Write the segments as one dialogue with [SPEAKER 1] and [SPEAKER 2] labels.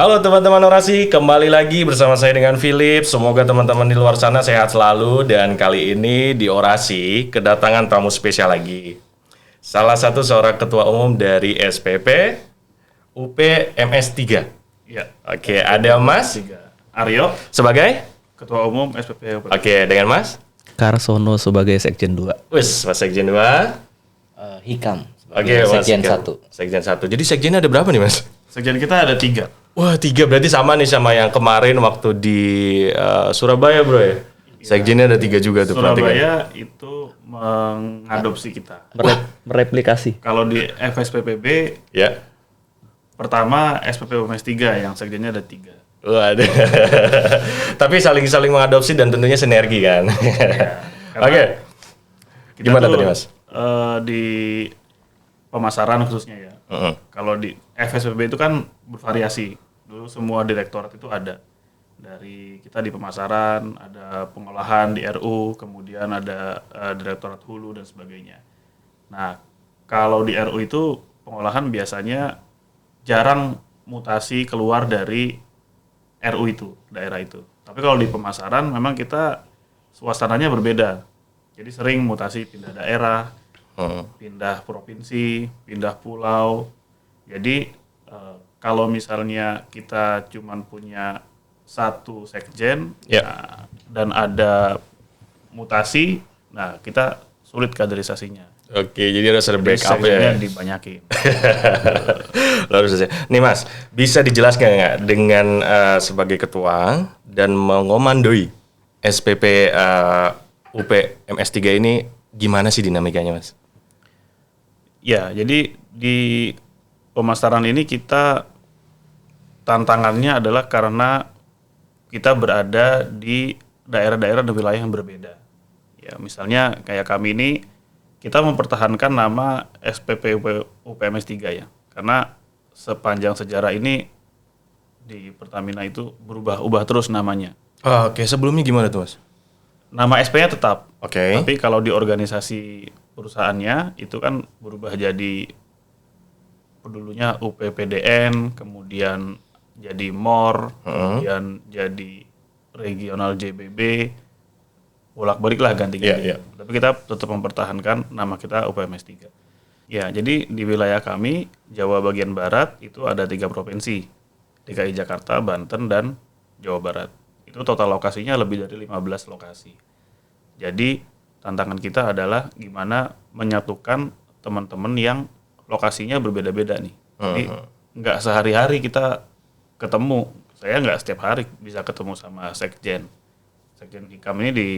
[SPEAKER 1] Halo teman-teman Orasi, kembali lagi bersama saya dengan Philip. Semoga teman-teman di luar sana sehat selalu. Dan kali ini di Orasi kedatangan tamu spesial lagi. Salah satu seorang ketua umum dari SPP UP MS3.
[SPEAKER 2] Ya.
[SPEAKER 1] Oke, ada Mas
[SPEAKER 2] Aryo
[SPEAKER 1] sebagai?
[SPEAKER 2] Ketua Umum SPP.
[SPEAKER 1] Oke, dengan Mas
[SPEAKER 3] Karsono sebagai Sekjen 2.
[SPEAKER 1] Wis, Mas Sekjen 2.
[SPEAKER 4] Hikam
[SPEAKER 1] Oke,
[SPEAKER 4] sebagai
[SPEAKER 1] Mas
[SPEAKER 4] Sekjen
[SPEAKER 1] Hikam.
[SPEAKER 4] 1.
[SPEAKER 1] Sekjen 1. Jadi sekjennya ada berapa nih, Mas?
[SPEAKER 2] Sekjen kita ada 3.
[SPEAKER 1] Wah, 3 berarti sama nih sama yang kemarin waktu di Surabaya, Bro ya. Sekjennya ada 3 juga tuh. perhatikan.
[SPEAKER 2] Surabaya itu mengadopsi kita.
[SPEAKER 3] Mereplikasi.
[SPEAKER 2] Kalau di FSPPB
[SPEAKER 1] Ya.
[SPEAKER 2] pertama SPP UMS 3 yang sekjennya ada 3.
[SPEAKER 1] Waduh. Tapi saling mengadopsi dan tentunya sinergi kan.
[SPEAKER 2] Karena
[SPEAKER 1] Oke.
[SPEAKER 2] Kita
[SPEAKER 1] Gimana
[SPEAKER 2] tuh,
[SPEAKER 1] tadi, Mas?
[SPEAKER 2] Di pemasaran khususnya ya. Kalau di FSPPB itu kan bervariasi. Dulu semua direktorat itu ada. Dari kita di pemasaran, ada pengolahan di RU, kemudian ada direktorat hulu dan sebagainya. Nah, kalau di RU itu pengolahan biasanya jarang mutasi keluar dari RU itu, daerah itu. Tapi kalau di pemasaran memang kita suasananya berbeda. Jadi sering mutasi pindah daerah, pindah provinsi, pindah pulau. Jadi kalau misalnya kita cuman punya satu sekjen dan ada mutasi, nah kita sulit kaderisasinya.
[SPEAKER 1] Oke, jadi harus ada backup
[SPEAKER 2] Sekjennya
[SPEAKER 1] ya.
[SPEAKER 2] dibanyakin.
[SPEAKER 1] Lalu selesai. Nih Mas, bisa dijelaskan nggak dengan sebagai ketua dan mengomandoi SPP UP MS3 ini gimana sih dinamikanya, Mas?
[SPEAKER 2] Ya, jadi di pemasaran ini kita tantangannya adalah karena kita berada di daerah-daerah dan wilayah yang berbeda. Ya, misalnya kayak kami ini kita mempertahankan nama SPP UPMS 3 ya. Karena sepanjang sejarah ini di Pertamina itu berubah-ubah terus namanya.
[SPEAKER 1] Oke, sebelumnya gimana tuh, Mas?
[SPEAKER 2] Nama SP-nya tetap.
[SPEAKER 1] Oke.
[SPEAKER 2] Tapi kalau di organisasi perusahaannya itu kan berubah jadi dulunya UPPDN, kemudian jadi MOR, kemudian jadi regional JBB, bolak-balik lah ganti-ganti.
[SPEAKER 1] Iya.
[SPEAKER 2] Tapi kita tetap mempertahankan nama kita UPMS 3. Ya, jadi di wilayah kami, Jawa bagian Barat itu ada 3 provinsi. DKI Jakarta, Banten, dan Jawa Barat. Itu total lokasinya lebih dari 15 lokasi. Jadi tantangan kita adalah gimana menyatukan teman-teman yang lokasinya berbeda-beda nih. Jadi nggak sehari-hari kita ketemu. Saya nggak setiap hari bisa ketemu sama Sekjen. Sekjen Hikam ini di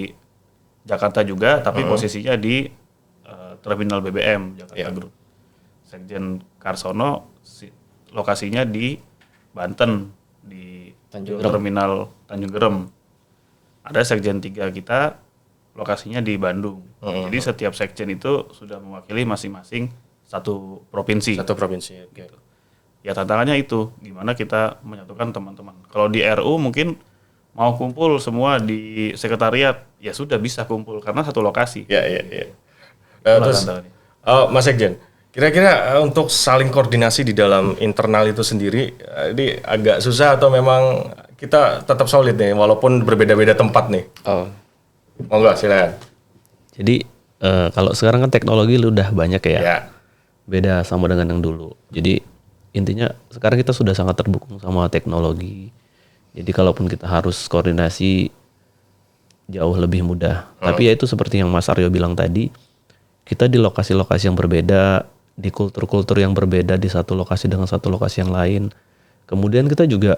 [SPEAKER 2] Jakarta juga, tapi posisinya di Terminal BBM Jakarta Group. Sekjen Karsono lokasinya di Banten di Terminal Tanjung Gerem. Ada Sekjen 3 kita lokasinya di Bandung. Jadi setiap sekjen itu sudah mewakili masing-masing satu provinsi.
[SPEAKER 1] Satu provinsi. Oke.
[SPEAKER 2] Ya tantangannya itu gimana kita menyatukan teman-teman. Kalau di RU mungkin mau kumpul semua di sekretariat, ya sudah bisa kumpul karena satu lokasi.
[SPEAKER 1] Iya.
[SPEAKER 2] Itulah
[SPEAKER 1] Terus,
[SPEAKER 2] tantangannya.
[SPEAKER 1] Mas Sekjen, kira-kira untuk saling koordinasi di dalam internal itu sendiri, ini agak susah atau memang kita tetap solid nih, walaupun berbeda-beda tempat nih? Monggo, silakan.
[SPEAKER 3] Jadi kalau sekarang kan teknologi udah banyak ya.
[SPEAKER 1] Ya.
[SPEAKER 3] Beda sama dengan yang dulu. Jadi intinya sekarang kita sudah sangat terbukung sama teknologi. Jadi kalaupun kita harus koordinasi jauh lebih mudah. Tapi ya itu seperti yang Mas Aryo bilang tadi, kita di lokasi-lokasi yang berbeda, di kultur-kultur yang berbeda di satu lokasi dengan satu lokasi yang lain. Kemudian kita juga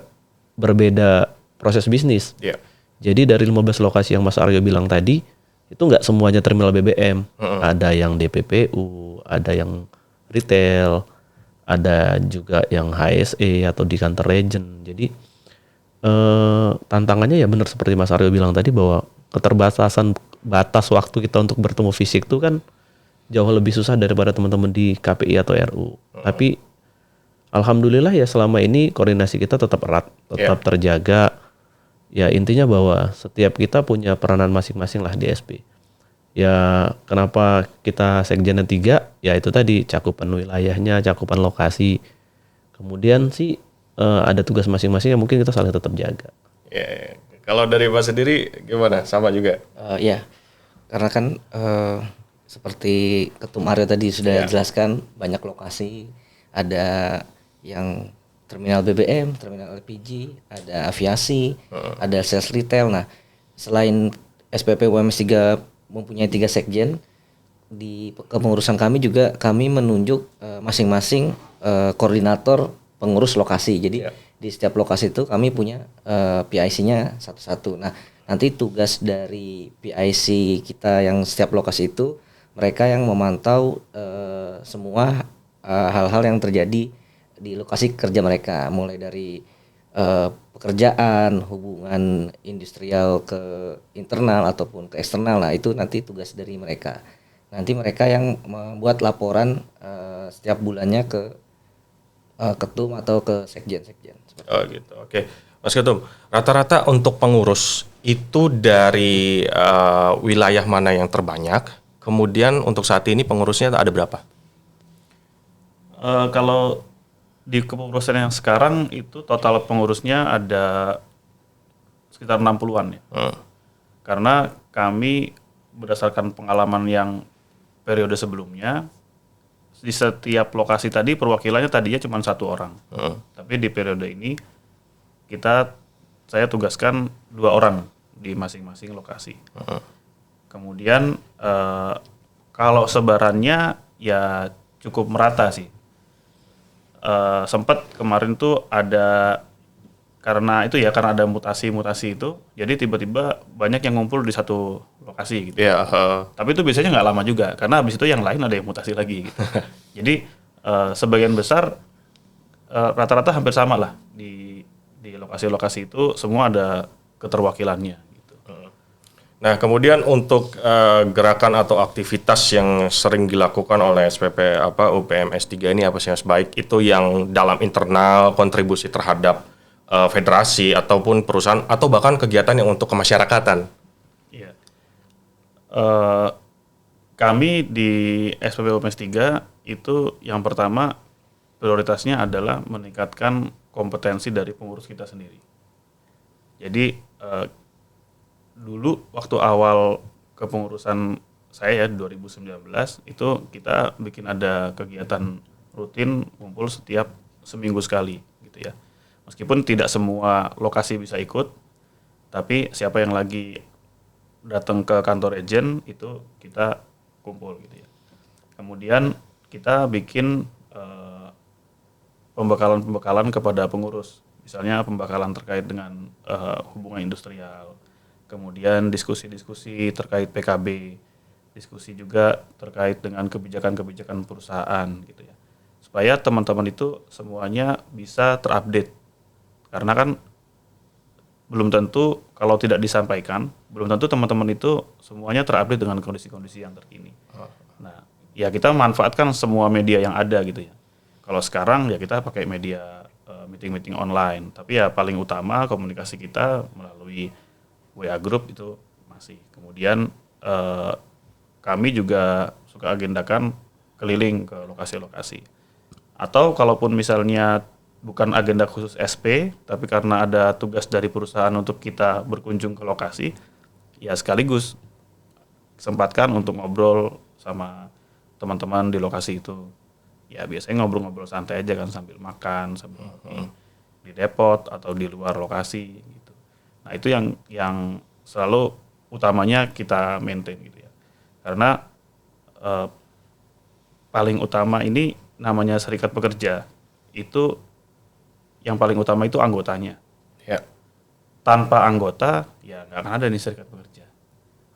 [SPEAKER 3] berbeda proses bisnis.
[SPEAKER 1] Iya.
[SPEAKER 3] Jadi dari 15 lokasi yang Mas Aryo bilang tadi, itu nggak semuanya terminal BBM. Ada yang DPPU, ada yang retail, ada juga yang HSE atau di kantor region. Jadi tantangannya ya benar seperti Mas Aryo bilang tadi bahwa keterbatasan batas waktu kita untuk bertemu fisik itu kan jauh lebih susah daripada teman-teman di KPI atau RU. Tapi alhamdulillah ya selama ini koordinasi kita tetap erat, tetap terjaga. Ya intinya bahwa setiap kita punya peranan masing-masing lah di SP. Ya kenapa kita sekjennya 3? Ya itu tadi cakupan wilayahnya, cakupan lokasi. Kemudian sih ada tugas masing-masing yang mungkin kita saling tetap jaga.
[SPEAKER 1] Ya, kalau dari Pak sendiri gimana? Sama juga?
[SPEAKER 4] Ya, karena kan seperti Ketum Aryo tadi sudah jelaskan, banyak lokasi, ada yang terminal BBM, terminal LPG, ada aviasi, ada sales retail. Nah, selain SPP UMS 3 mempunyai 3 sekjen, di kepengurusan kami juga kami menunjuk masing-masing koordinator pengurus lokasi. Jadi di setiap lokasi itu kami punya PIC-nya satu-satu. Nah, nanti tugas dari PIC kita yang setiap lokasi itu, mereka yang memantau semua hal-hal yang terjadi di lokasi kerja mereka, mulai dari pekerjaan, hubungan industrial ke internal ataupun ke eksternal. Nah, itu nanti tugas dari mereka. Nanti mereka yang membuat laporan setiap bulannya ke ketum atau ke sekjen-sekjen.
[SPEAKER 1] Oh gitu, oke. Mas Ketum, rata-rata untuk pengurus itu dari wilayah mana yang terbanyak? Kemudian untuk saat ini pengurusnya ada berapa?
[SPEAKER 2] Kalau di kepengurusan yang sekarang itu total pengurusnya ada sekitar 60-an ya. Karena kami berdasarkan pengalaman yang periode sebelumnya, di setiap lokasi tadi perwakilannya tadinya cuma 1 orang. Tapi di periode ini saya tugaskan 2 orang di masing-masing lokasi. Kemudian kalau sebarannya ya cukup merata sih. Sempat kemarin tuh karena ada mutasi itu, jadi tiba-tiba banyak yang ngumpul di satu lokasi gitu. Tapi itu biasanya nggak lama juga, karena habis itu yang lain ada yang mutasi lagi gitu. Jadi sebagian besar rata-rata hampir sama lah di lokasi-lokasi itu, semua ada keterwakilannya gitu.
[SPEAKER 1] Nah, kemudian untuk gerakan atau aktivitas yang sering dilakukan oleh SPP UPMS 3 ini apa sih Mas? Baik itu yang dalam internal kontribusi terhadap federasi ataupun perusahaan atau bahkan kegiatan yang untuk kemasyarakatan.
[SPEAKER 2] Iya. Kami di SPP UPMS 3 itu yang pertama prioritasnya adalah meningkatkan kompetensi dari pengurus kita sendiri. Jadi dulu waktu awal kepengurusan saya 2019 itu kita bikin ada kegiatan rutin ngumpul setiap seminggu sekali gitu ya. Meskipun tidak semua lokasi bisa ikut, tapi siapa yang lagi datang ke kantor agent itu kita kumpul gitu ya. Kemudian kita bikin pembekalan kepada pengurus, misalnya pembekalan terkait dengan hubungan industrial, kemudian diskusi-diskusi terkait PKB, diskusi juga terkait dengan kebijakan-kebijakan perusahaan gitu ya, supaya teman-teman itu semuanya bisa terupdate. Karena kan belum tentu kalau tidak disampaikan, belum tentu teman-teman itu semuanya terupdate dengan kondisi-kondisi yang terkini. Nah, ya kita manfaatkan semua media yang ada gitu ya. Kalau sekarang ya kita pakai media meeting-meeting online, tapi ya paling utama komunikasi kita melalui WA Group itu masih. Kemudian kami juga suka agendakan keliling ke lokasi-lokasi. Atau kalaupun misalnya bukan agenda khusus SP, tapi karena ada tugas dari perusahaan untuk kita berkunjung ke lokasi, ya sekaligus sempatkan untuk ngobrol sama teman-teman di lokasi itu. Ya biasanya ngobrol-ngobrol santai aja kan, sambil makan, sambil di depot atau di luar lokasi gitu. Nah itu yang selalu utamanya kita maintain gitu ya. Karena paling utama ini namanya serikat pekerja, itu yang paling utama itu anggotanya.
[SPEAKER 1] Ya.
[SPEAKER 2] Tanpa anggota ya nggak akan ada nih serikat pekerja.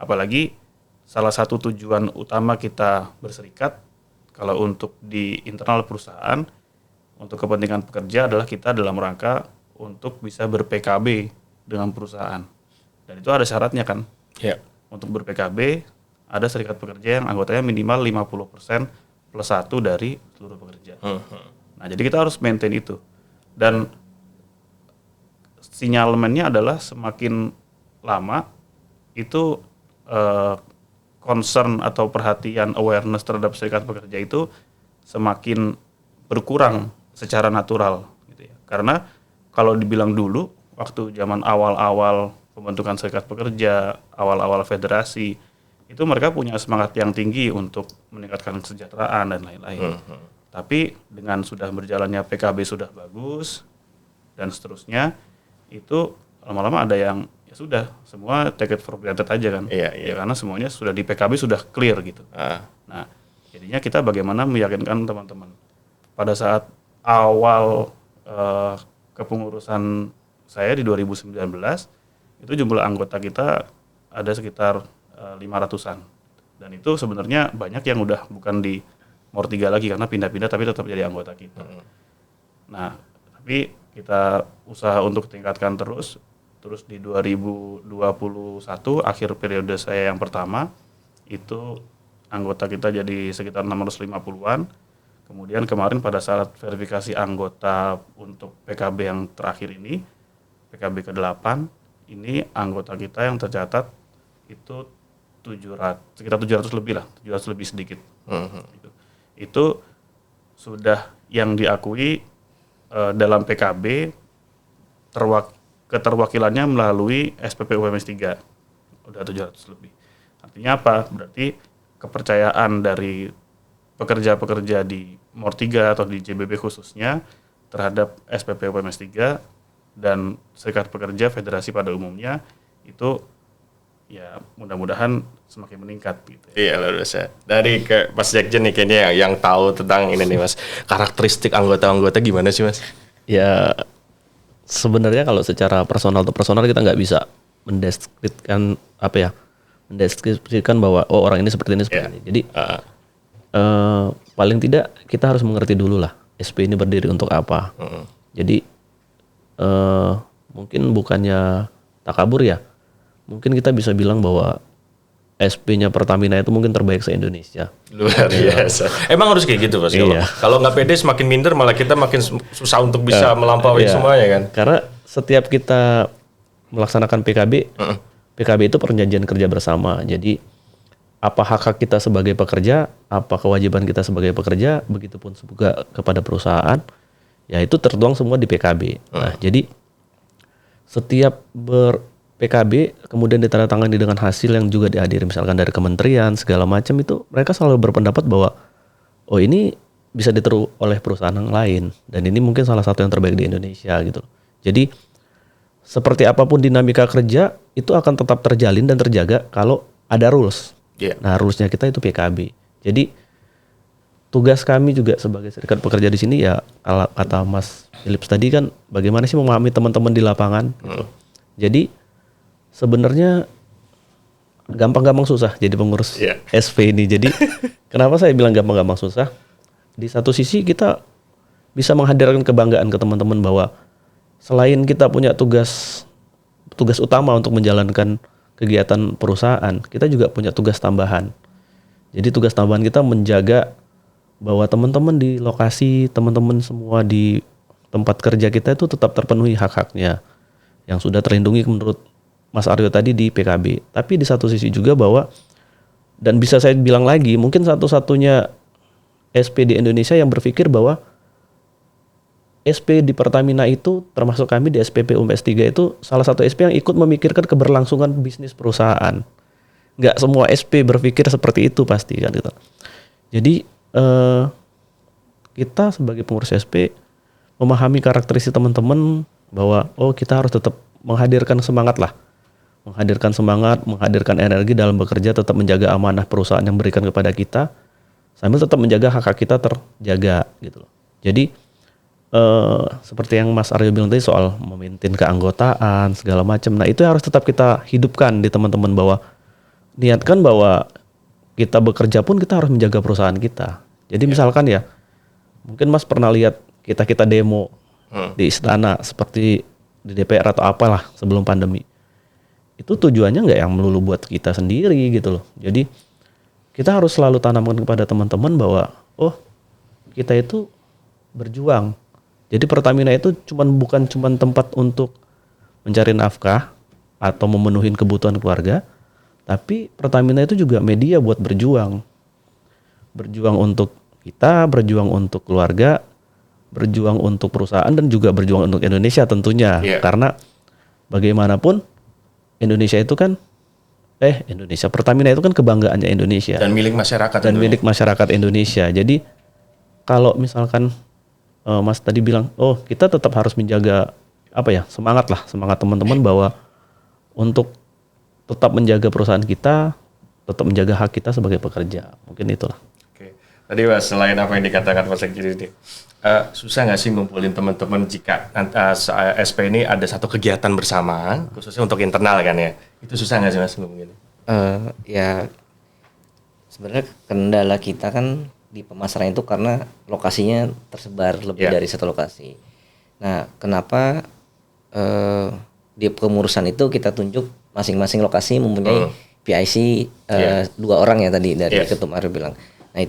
[SPEAKER 2] Apalagi salah satu tujuan utama kita berserikat kalau untuk di internal perusahaan untuk kepentingan pekerja adalah kita dalam rangka untuk bisa ber-PKB dengan perusahaan. Dan itu ada syaratnya kan.
[SPEAKER 1] Ya.
[SPEAKER 2] Untuk ber-PKB ada serikat pekerja yang anggotanya minimal 50% plus 1 dari seluruh pekerja. Nah, jadi kita harus maintain itu. Dan sinyalemennya adalah semakin lama itu concern atau perhatian awareness terhadap serikat pekerja itu semakin berkurang secara natural gitu ya. Karena kalau dibilang dulu waktu zaman awal-awal pembentukan serikat pekerja, awal-awal federasi, itu mereka punya semangat yang tinggi untuk meningkatkan kesejahteraan dan lain-lain. Tapi dengan sudah berjalannya PKB sudah bagus dan seterusnya, itu lama-lama ada yang ya sudah semua take it for granted aja kan.
[SPEAKER 1] Iya.
[SPEAKER 2] Ya karena semuanya sudah di PKB sudah clear gitu. Nah, jadinya kita bagaimana meyakinkan teman-teman. Pada saat awal kepengurusan saya di 2019, itu jumlah anggota kita ada sekitar 500-an. Dan itu sebenarnya banyak yang udah bukan di Mor 3 lagi karena pindah-pindah tapi tetap jadi anggota kita. Nah, tapi kita usaha untuk tingkatkan terus di 2021 akhir periode saya yang pertama itu anggota kita jadi sekitar 650-an. Kemudian kemarin pada saat verifikasi anggota untuk PKB yang terakhir ini, PKB ke-8, ini anggota kita yang tercatat itu sekitar 700 lebih lah, 700 lebih sedikit. Itu sudah yang diakui dalam PKB keterwakilannya melalui SPP UMS 3, udah 700 lebih. Artinya apa? Berarti kepercayaan dari pekerja-pekerja di Mor 3 atau di JBB khususnya terhadap SPP UMS 3 dan Serikat Pekerja Federasi pada umumnya itu ya mudah-mudahan semakin meningkat gitu.
[SPEAKER 1] Iya luar biasa. Dari ke Mas Sekjen nih kayaknya yang tahu tentang ini nih Mas. Karakteristik anggota-anggota gimana sih Mas?
[SPEAKER 3] Ya sebenarnya kalau secara personal to personal kita nggak bisa mendeskripsikan bahwa oh orang ini seperti ini seperti ini. Jadi paling tidak kita harus mengerti dulu lah SP ini berdiri untuk apa. Jadi mungkin bukannya takabur ya, mungkin kita bisa bilang bahwa SP-nya Pertamina itu mungkin terbaik se-Indonesia.
[SPEAKER 1] Luar biasa. Emang harus kayak gitu Mas.
[SPEAKER 3] Iya.
[SPEAKER 1] Kalau nggak pede semakin minder malah kita makin susah untuk bisa melampaui semuanya kan.
[SPEAKER 3] Karena setiap kita melaksanakan PKB, PKB itu perjanjian kerja bersama. Jadi apa hak kita sebagai pekerja, apa kewajiban kita sebagai pekerja, begitupun juga kepada perusahaan, ya itu tertuang semua di PKB. Nah, jadi setiap PKB kemudian ditandatangani dengan hasil yang juga dihadiri misalkan dari kementerian segala macam itu mereka selalu berpendapat bahwa oh ini bisa ditiru oleh perusahaan yang lain dan ini mungkin salah satu yang terbaik di Indonesia gitu. Jadi seperti apapun dinamika kerja itu akan tetap terjalin dan terjaga kalau ada rules. Nah, rulesnya kita itu PKB. Jadi tugas kami juga sebagai serikat pekerja di sini ya kalau kata Mas Philips tadi kan bagaimana sih memahami teman-teman di lapangan gitu. Jadi sebenarnya gampang-gampang susah jadi pengurus SP ini. Jadi kenapa saya bilang gampang-gampang susah? Di satu sisi kita bisa menghadirkan kebanggaan ke teman-teman bahwa selain kita punya tugas utama untuk menjalankan kegiatan perusahaan, kita juga punya tugas tambahan. Jadi tugas tambahan kita menjaga bahwa teman-teman di lokasi, teman-teman semua di tempat kerja kita itu tetap terpenuhi hak-haknya yang sudah terlindungi menurut Mas Aryo tadi di PKB. Tapi di satu sisi juga bahwa, dan bisa saya bilang lagi, mungkin satu-satunya SP di Indonesia yang berpikir bahwa SP di Pertamina itu, termasuk kami di SPP UMS 3 itu salah satu SP yang ikut memikirkan keberlangsungan bisnis perusahaan. Nggak semua SP berpikir seperti itu pasti kan gitu. Jadi kita sebagai pengurus SP memahami karakteristik teman-teman bahwa oh kita harus tetap menghadirkan semangat lah. Menghadirkan energi dalam bekerja, tetap menjaga amanah perusahaan yang berikan kepada kita, sambil tetap menjaga hak-hak kita terjaga gitu loh. Jadi seperti yang Mas Aryo bilang tadi soal memaintain keanggotaan segala macam. Nah, itu harus tetap kita hidupkan di teman-teman bahwa niatkan bahwa kita bekerja pun kita harus menjaga perusahaan kita. Jadi misalkan ya, mungkin Mas pernah lihat kita demo di istana seperti di DPR atau apalah sebelum pandemi. Itu tujuannya nggak yang melulu buat kita sendiri gitu loh. Jadi kita harus selalu tanamkan kepada teman-teman bahwa oh kita itu berjuang. Jadi Pertamina itu bukan cuma tempat untuk mencari nafkah atau memenuhi kebutuhan keluarga, tapi Pertamina itu juga media buat berjuang. Berjuang untuk kita, berjuang untuk keluarga, berjuang untuk perusahaan dan juga berjuang untuk Indonesia tentunya.
[SPEAKER 1] Iya.
[SPEAKER 3] Karena bagaimanapun Indonesia itu kan Indonesia Pertamina itu kan kebanggaannya Indonesia
[SPEAKER 1] Dan milik masyarakat.
[SPEAKER 3] dan
[SPEAKER 1] tentunya.
[SPEAKER 3] milik masyarakat Indonesia. Jadi kalau misalkan Mas tadi bilang, kita tetap harus menjaga semangat teman-teman bahwa untuk tetap menjaga perusahaan kita, tetap menjaga hak kita sebagai pekerja. Mungkin itulah.
[SPEAKER 1] Oke. Tadi Mas, selain apa yang dikatakan Mas Sekjen ini, susah nggak sih ngumpulin teman-teman jika SP ini ada satu kegiatan bersama, khususnya untuk internal kan ya? Itu susah nggak sih Mas ngomongin?
[SPEAKER 4] Ya sebenarnya kendala kita kan di pemasaran itu karena lokasinya tersebar lebih dari satu lokasi. Nah, kenapa di pengurusan itu kita tunjuk masing-masing lokasi mempunyai PIC 2 orang ya tadi dari Ketum Aryo bilang. Nah,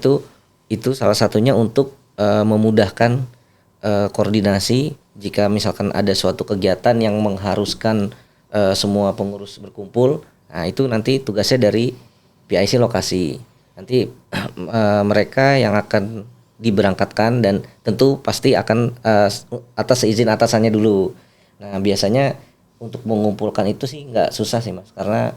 [SPEAKER 4] itu salah satunya untuk memudahkan koordinasi jika misalkan ada suatu kegiatan yang mengharuskan semua pengurus berkumpul. Nah, itu nanti tugasnya dari PIC lokasi. Nanti mereka yang akan diberangkatkan dan tentu pasti akan atas izin atasannya dulu. Nah, biasanya untuk mengumpulkan itu sih nggak susah sih Mas, karena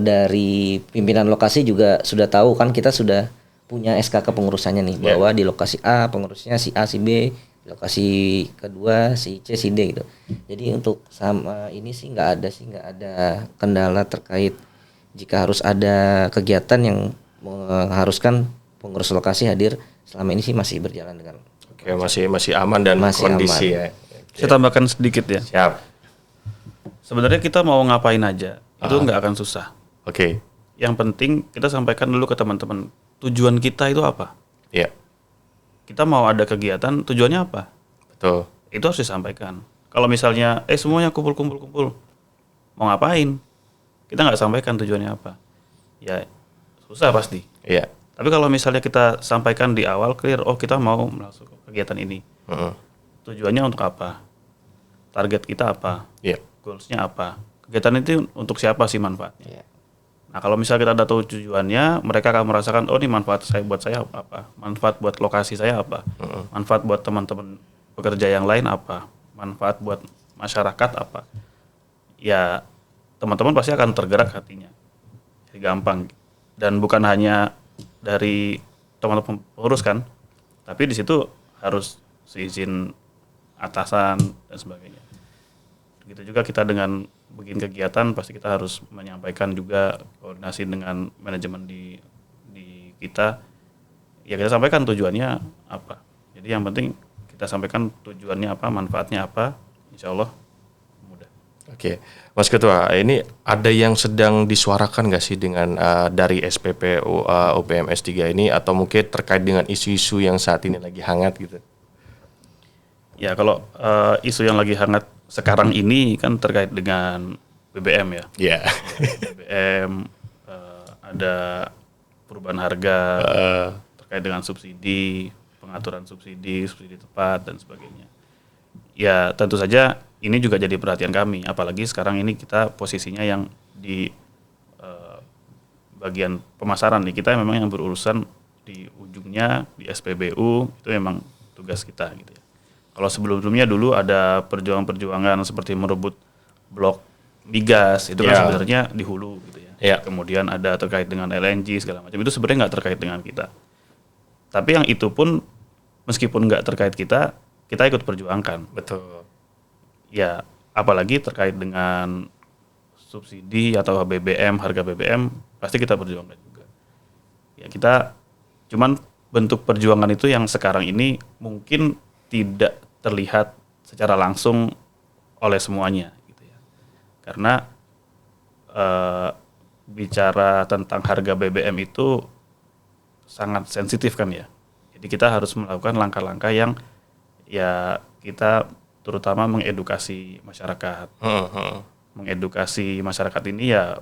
[SPEAKER 4] dari pimpinan lokasi juga sudah tahu kan, kita sudah punya SK kepengurusannya nih, bahwa di lokasi A pengurusnya si A si B, di lokasi kedua si C si D gitu. Jadi untuk sama ini sih nggak ada kendala terkait jika harus ada kegiatan yang mengharuskan pengurus lokasi hadir. Selama ini sih masih berjalan dengan
[SPEAKER 1] masih aman dan kondisi
[SPEAKER 4] aman.
[SPEAKER 1] ya.
[SPEAKER 2] Saya tambahkan sedikit ya.
[SPEAKER 1] Siap.
[SPEAKER 2] Sebenarnya kita mau ngapain aja, itu nggak akan susah.
[SPEAKER 1] Oke.
[SPEAKER 2] Yang penting kita sampaikan dulu ke teman-teman, tujuan kita itu apa?
[SPEAKER 1] Iya.
[SPEAKER 2] Kita mau ada kegiatan, tujuannya apa?
[SPEAKER 1] Betul.
[SPEAKER 2] Itu harus disampaikan. Kalau misalnya, semuanya kumpul, mau ngapain? Kita nggak sampaikan tujuannya apa. Ya, susah pasti.
[SPEAKER 1] Iya.
[SPEAKER 2] Tapi kalau misalnya kita sampaikan di awal clear, kita mau masuk kegiatan ini. Tujuannya untuk apa? Target kita apa?
[SPEAKER 1] Iya.
[SPEAKER 2] Goals-nya apa? Kegiatan itu untuk siapa sih manfaatnya?
[SPEAKER 4] Iya.
[SPEAKER 2] Nah, kalau misalnya kita udah tahu tujuannya, mereka akan merasakan, ini manfaat buat saya apa? Manfaat buat lokasi saya apa? Manfaat buat teman-teman pekerja yang lain apa? Manfaat buat masyarakat apa? Ya, teman-teman pasti akan tergerak hatinya. Jadi gampang. Dan bukan hanya dari teman-teman pengurus kan, tapi di situ harus seizin atasan dan sebagainya. Begitu juga kita dengan bikin kegiatan, pasti kita harus menyampaikan juga koordinasi dengan manajemen di kita. Ya, kita sampaikan tujuannya apa. Jadi yang penting kita sampaikan tujuannya apa, manfaatnya apa, insya Allah mudah.
[SPEAKER 1] Oke, Mas Ketua, ini ada yang sedang disuarakan nggak sih dengan dari SPP UPMS 3 ini, atau mungkin terkait dengan isu-isu yang saat ini lagi hangat gitu?
[SPEAKER 2] Ya, kalau isu yang lagi hangat sekarang ini kan terkait dengan BBM ya.
[SPEAKER 1] Iya.
[SPEAKER 2] BBM, ada perubahan harga, terkait dengan subsidi, pengaturan subsidi tepat dan sebagainya. Ya, tentu saja ini juga jadi perhatian kami, apalagi sekarang ini kita posisinya yang di bagian pemasaran nih, kita memang yang berurusan di ujungnya di SPBU, itu memang tugas kita gitu ya. Kalau sebelumnya dulu ada perjuangan-perjuangan seperti merebut blok migas, itu kan sebenarnya di hulu gitu ya. Kemudian ada terkait dengan LNG segala macam, itu sebenarnya nggak terkait dengan kita. Tapi yang itu pun meskipun nggak terkait kita ikut perjuangkan.
[SPEAKER 1] Betul.
[SPEAKER 2] Ya, apalagi terkait dengan subsidi atau BBM, harga BBM, pasti kita perjuangkan juga. Ya, kita cuman bentuk perjuangan itu yang sekarang ini mungkin tidak terlihat secara langsung oleh semuanya gitu ya. Karena bicara tentang harga BBM itu sangat sensitif kan ya. Jadi kita harus melakukan langkah-langkah yang ya kita terutama mengedukasi masyarakat. Mengedukasi masyarakat ini ya,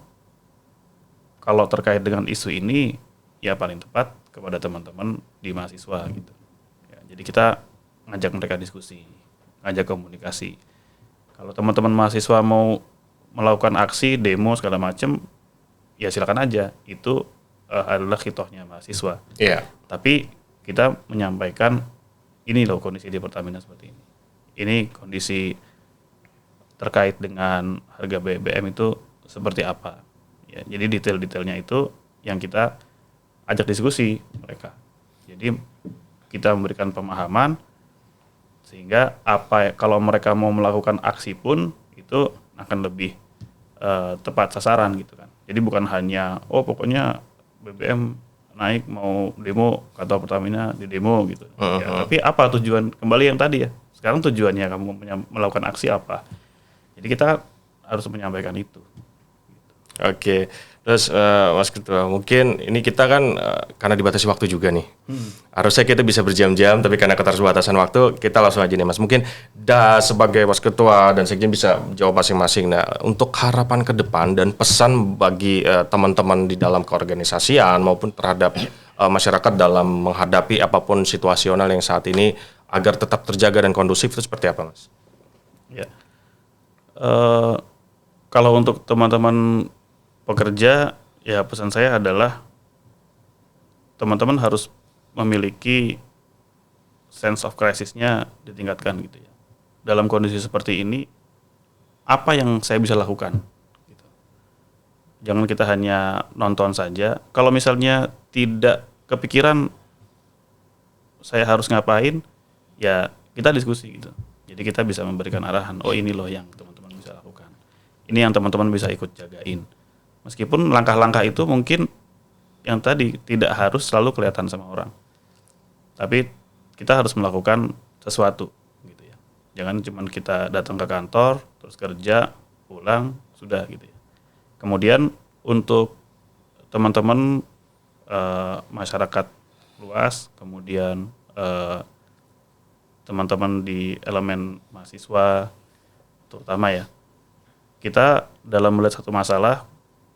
[SPEAKER 2] kalau terkait dengan isu ini ya paling tepat kepada teman-teman di mahasiswa gitu. Ya, jadi kita ngajak mereka diskusi, ngajak komunikasi. Kalau teman-teman mahasiswa mau melakukan aksi, demo segala macam, ya silakan aja. Itu adalah khitohnya mahasiswa.
[SPEAKER 1] Iya.
[SPEAKER 2] Tapi kita menyampaikan ini loh kondisi di Pertamina seperti ini. Ini kondisi terkait dengan harga BBM itu seperti apa. Ya, jadi detail-detailnya itu yang kita ajak diskusi mereka. Jadi kita memberikan pemahaman sehingga kalau mereka mau melakukan aksi pun itu akan lebih tepat sasaran gitu kan. Jadi bukan hanya pokoknya BBM naik mau demo kantor Pertamina di demo gitu. Ya, tapi apa tujuan kembali yang tadi ya. Sekarang tujuannya kamu melakukan aksi apa? Jadi kita harus menyampaikan itu.
[SPEAKER 1] Oke, terus Mas Ketua, mungkin ini kita kan karena dibatasi waktu juga nih. Harusnya kita bisa berjam-jam, tapi karena keterbatasan waktu, kita langsung aja nih Mas. Mungkin sebagai Mas Ketua dan Sekjen bisa jawab masing-masing. Nah, untuk harapan ke depan dan pesan bagi teman-teman di dalam keorganisasian maupun terhadap masyarakat dalam menghadapi apapun situasional yang saat ini agar tetap terjaga dan kondusif itu seperti apa, Mas?
[SPEAKER 2] Ya. Kalau untuk teman-teman pekerja, ya pesan saya adalah teman-teman harus memiliki sense of crisis-nya ditingkatkan gitu ya. Dalam kondisi seperti ini, apa yang saya bisa lakukan? Gitu. Jangan kita hanya nonton saja. Kalau misalnya tidak kepikiran saya harus ngapain, ya kita diskusi gitu. Jadi kita bisa memberikan arahan, ini loh yang teman-teman bisa lakukan. Ini yang teman-teman bisa ikut jagain. Meskipun langkah-langkah itu mungkin yang tadi tidak harus selalu kelihatan sama orang. Tapi kita harus melakukan sesuatu gitu ya. Jangan cuma kita datang ke kantor, terus kerja, pulang, sudah gitu ya. Kemudian untuk teman-teman masyarakat luas, kemudian teman-teman di elemen mahasiswa terutama ya, kita dalam melihat satu masalah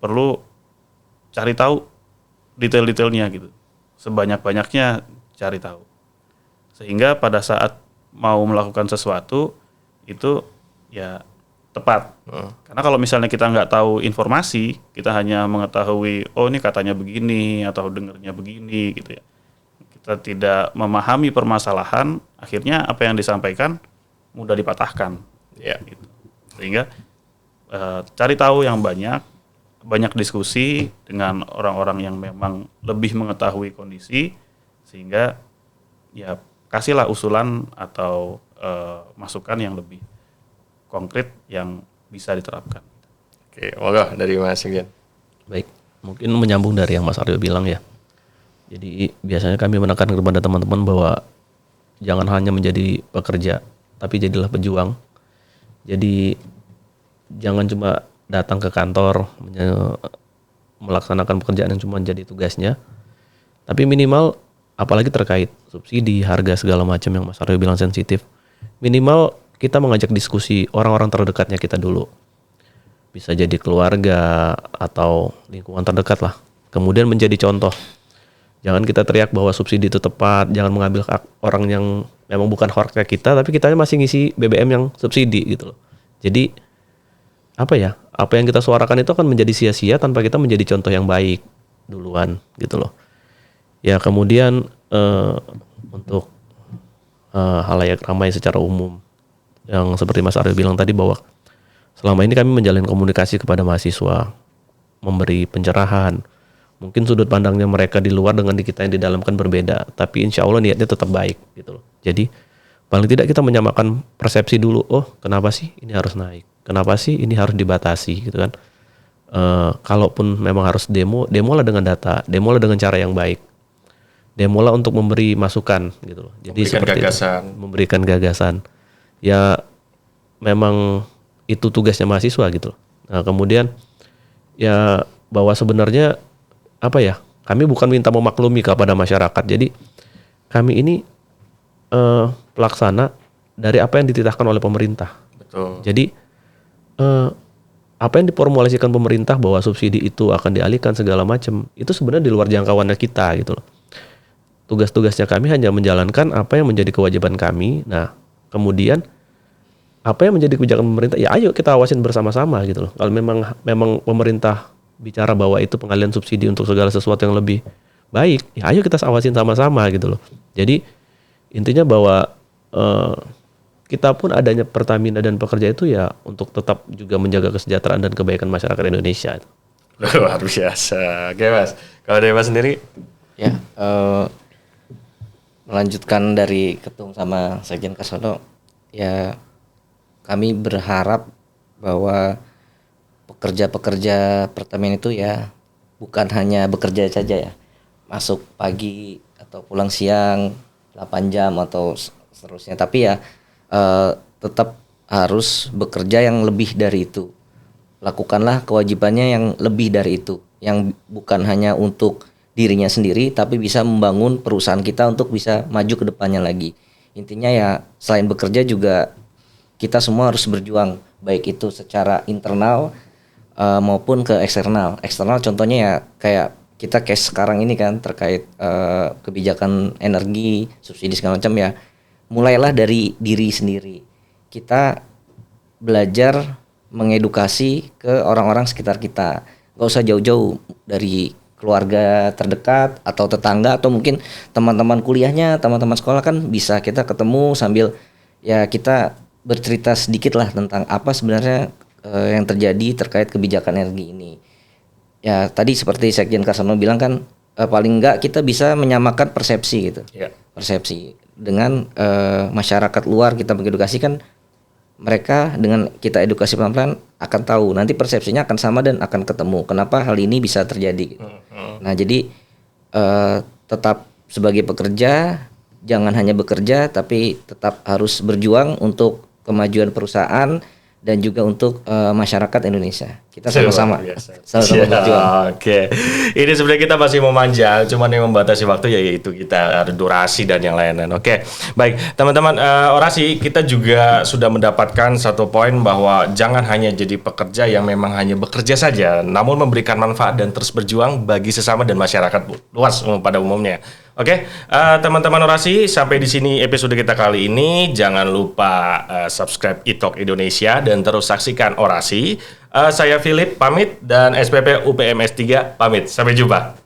[SPEAKER 2] perlu cari tahu detail-detailnya gitu, sebanyak-banyaknya cari tahu, sehingga pada saat mau melakukan sesuatu itu ya tepat. Karena kalau misalnya kita nggak tahu informasi, kita hanya mengetahui ini katanya begini atau dengernya begini gitu ya, kita tidak memahami permasalahan, akhirnya apa yang disampaikan mudah dipatahkan.
[SPEAKER 1] Ya.
[SPEAKER 2] Gitu. Sehingga cari tahu yang banyak diskusi dengan orang-orang yang memang lebih mengetahui kondisi, sehingga ya kasihlah usulan atau masukan yang lebih konkret yang bisa diterapkan.
[SPEAKER 1] Oke, moga dari Mas Sekjen.
[SPEAKER 3] Baik, mungkin menyambung dari yang Mas Aryo bilang ya. Jadi biasanya kami menekankan kepada teman-teman bahwa jangan hanya menjadi pekerja, tapi jadilah pejuang. Jadi jangan cuma datang ke kantor melaksanakan pekerjaan yang cuma jadi tugasnya, tapi minimal apalagi terkait subsidi, harga segala macam yang Mas Aryo bilang sensitif, minimal kita mengajak diskusi orang-orang terdekatnya kita dulu. Bisa jadi keluarga atau lingkungan terdekat lah. Kemudian menjadi contoh. Jangan kita teriak bahwa subsidi itu tepat, jangan mengambil hak orang yang memang bukan haknya kita, tapi kita masih ngisi BBM yang subsidi gitu loh. Jadi apa yang kita suarakan itu akan menjadi sia-sia tanpa kita menjadi contoh yang baik duluan gitu loh. Ya kemudian untuk halayak ramai secara umum, yang seperti Mas Aryo bilang tadi bahwa selama ini kami menjalin komunikasi kepada mahasiswa, memberi pencerahan. Mungkin sudut pandangnya mereka di luar dengan di kita yang di dalam kan berbeda, tapi insya Allah niatnya tetap baik gitu loh. Jadi paling tidak kita menyamakan persepsi dulu. Kenapa sih ini harus naik? Kenapa sih ini harus dibatasi gitu kan? Kalaupun memang harus demolah dengan data, demolah dengan cara yang baik, demolah untuk memberi masukan gitu loh. Jadi memberikan gagasan. Ya memang itu tugasnya mahasiswa gitu loh. Nah kemudian ya bahwa sebenarnya kami bukan minta memaklumi kepada masyarakat. Jadi kami ini pelaksana dari apa yang dititahkan oleh pemerintah.
[SPEAKER 1] Betul.
[SPEAKER 3] Jadi apa yang diformulasikan pemerintah bahwa subsidi itu akan dialihkan segala macam, itu sebenarnya di luar jangkauannya kita gitu loh. Tugas-tugasnya kami hanya menjalankan apa yang menjadi kewajiban kami. Nah, kemudian apa yang menjadi kebijakan pemerintah, ya ayo kita awasin bersama-sama gitu loh. Kalau memang pemerintah bicara bahwa itu pengalihan subsidi untuk segala sesuatu yang lebih baik, ya ayo kita awasin sama-sama gitu loh. Jadi Intinya bahwa kita pun adanya Pertamina dan pekerja itu ya untuk tetap juga menjaga kesejahteraan dan kebaikan masyarakat Indonesia.
[SPEAKER 1] Luar biasa. Oke Mas, kalau dari Mas sendiri?
[SPEAKER 4] Ya, melanjutkan dari Ketum sama Sekjen Karsono, ya kami berharap bahwa pekerja-pekerja Pertamina itu ya bukan hanya bekerja saja ya, masuk pagi atau pulang siang 8 jam atau seterusnya, tapi ya tetap harus bekerja yang lebih dari itu. Lakukanlah kewajibannya yang lebih dari itu, yang bukan hanya untuk dirinya sendiri tapi bisa membangun perusahaan kita untuk bisa maju ke depannya lagi. Intinya ya selain bekerja juga kita semua harus berjuang, baik itu secara internal maupun ke eksternal. Eksternal contohnya ya kayak kita case sekarang ini kan terkait kebijakan energi, subsidi segala macam ya. Mulailah dari diri sendiri. Kita belajar mengedukasi ke orang-orang sekitar kita. Gak usah jauh-jauh dari keluarga terdekat atau tetangga atau mungkin teman-teman kuliahnya, teman-teman sekolah kan bisa kita ketemu sambil ya kita bercerita sedikit lah tentang apa sebenarnya yang terjadi terkait kebijakan energi ini. Ya tadi seperti Sekjen Karsono bilang kan paling enggak kita bisa menyamakan persepsi gitu.
[SPEAKER 1] Ya.
[SPEAKER 4] Persepsi dengan masyarakat luar kita mengedukasi kan mereka dengan kita edukasi pelan-pelan akan tahu nanti persepsinya akan sama dan akan ketemu kenapa hal ini bisa terjadi. Nah jadi tetap sebagai pekerja jangan hanya bekerja tapi tetap harus berjuang untuk kemajuan perusahaan dan juga untuk masyarakat Indonesia. Kita sama-sama berjuang.
[SPEAKER 1] Oke. Ini sebenarnya kita masih memanjang, cuman yang membatasi waktu yaitu kita ada durasi dan yang lain-lain. Oke. Baik, teman-teman orasi kita juga sudah mendapatkan satu poin bahwa jangan hanya jadi pekerja yang memang hanya bekerja saja, namun memberikan manfaat dan terus berjuang bagi sesama dan masyarakat luas pada umumnya. Oke, teman-teman orasi, sampai di sini episode kita kali ini. Jangan lupa subscribe e-Talk Indonesia dan terus saksikan orasi. Saya Philip pamit dan SPP UPMS 3 pamit. Sampai jumpa.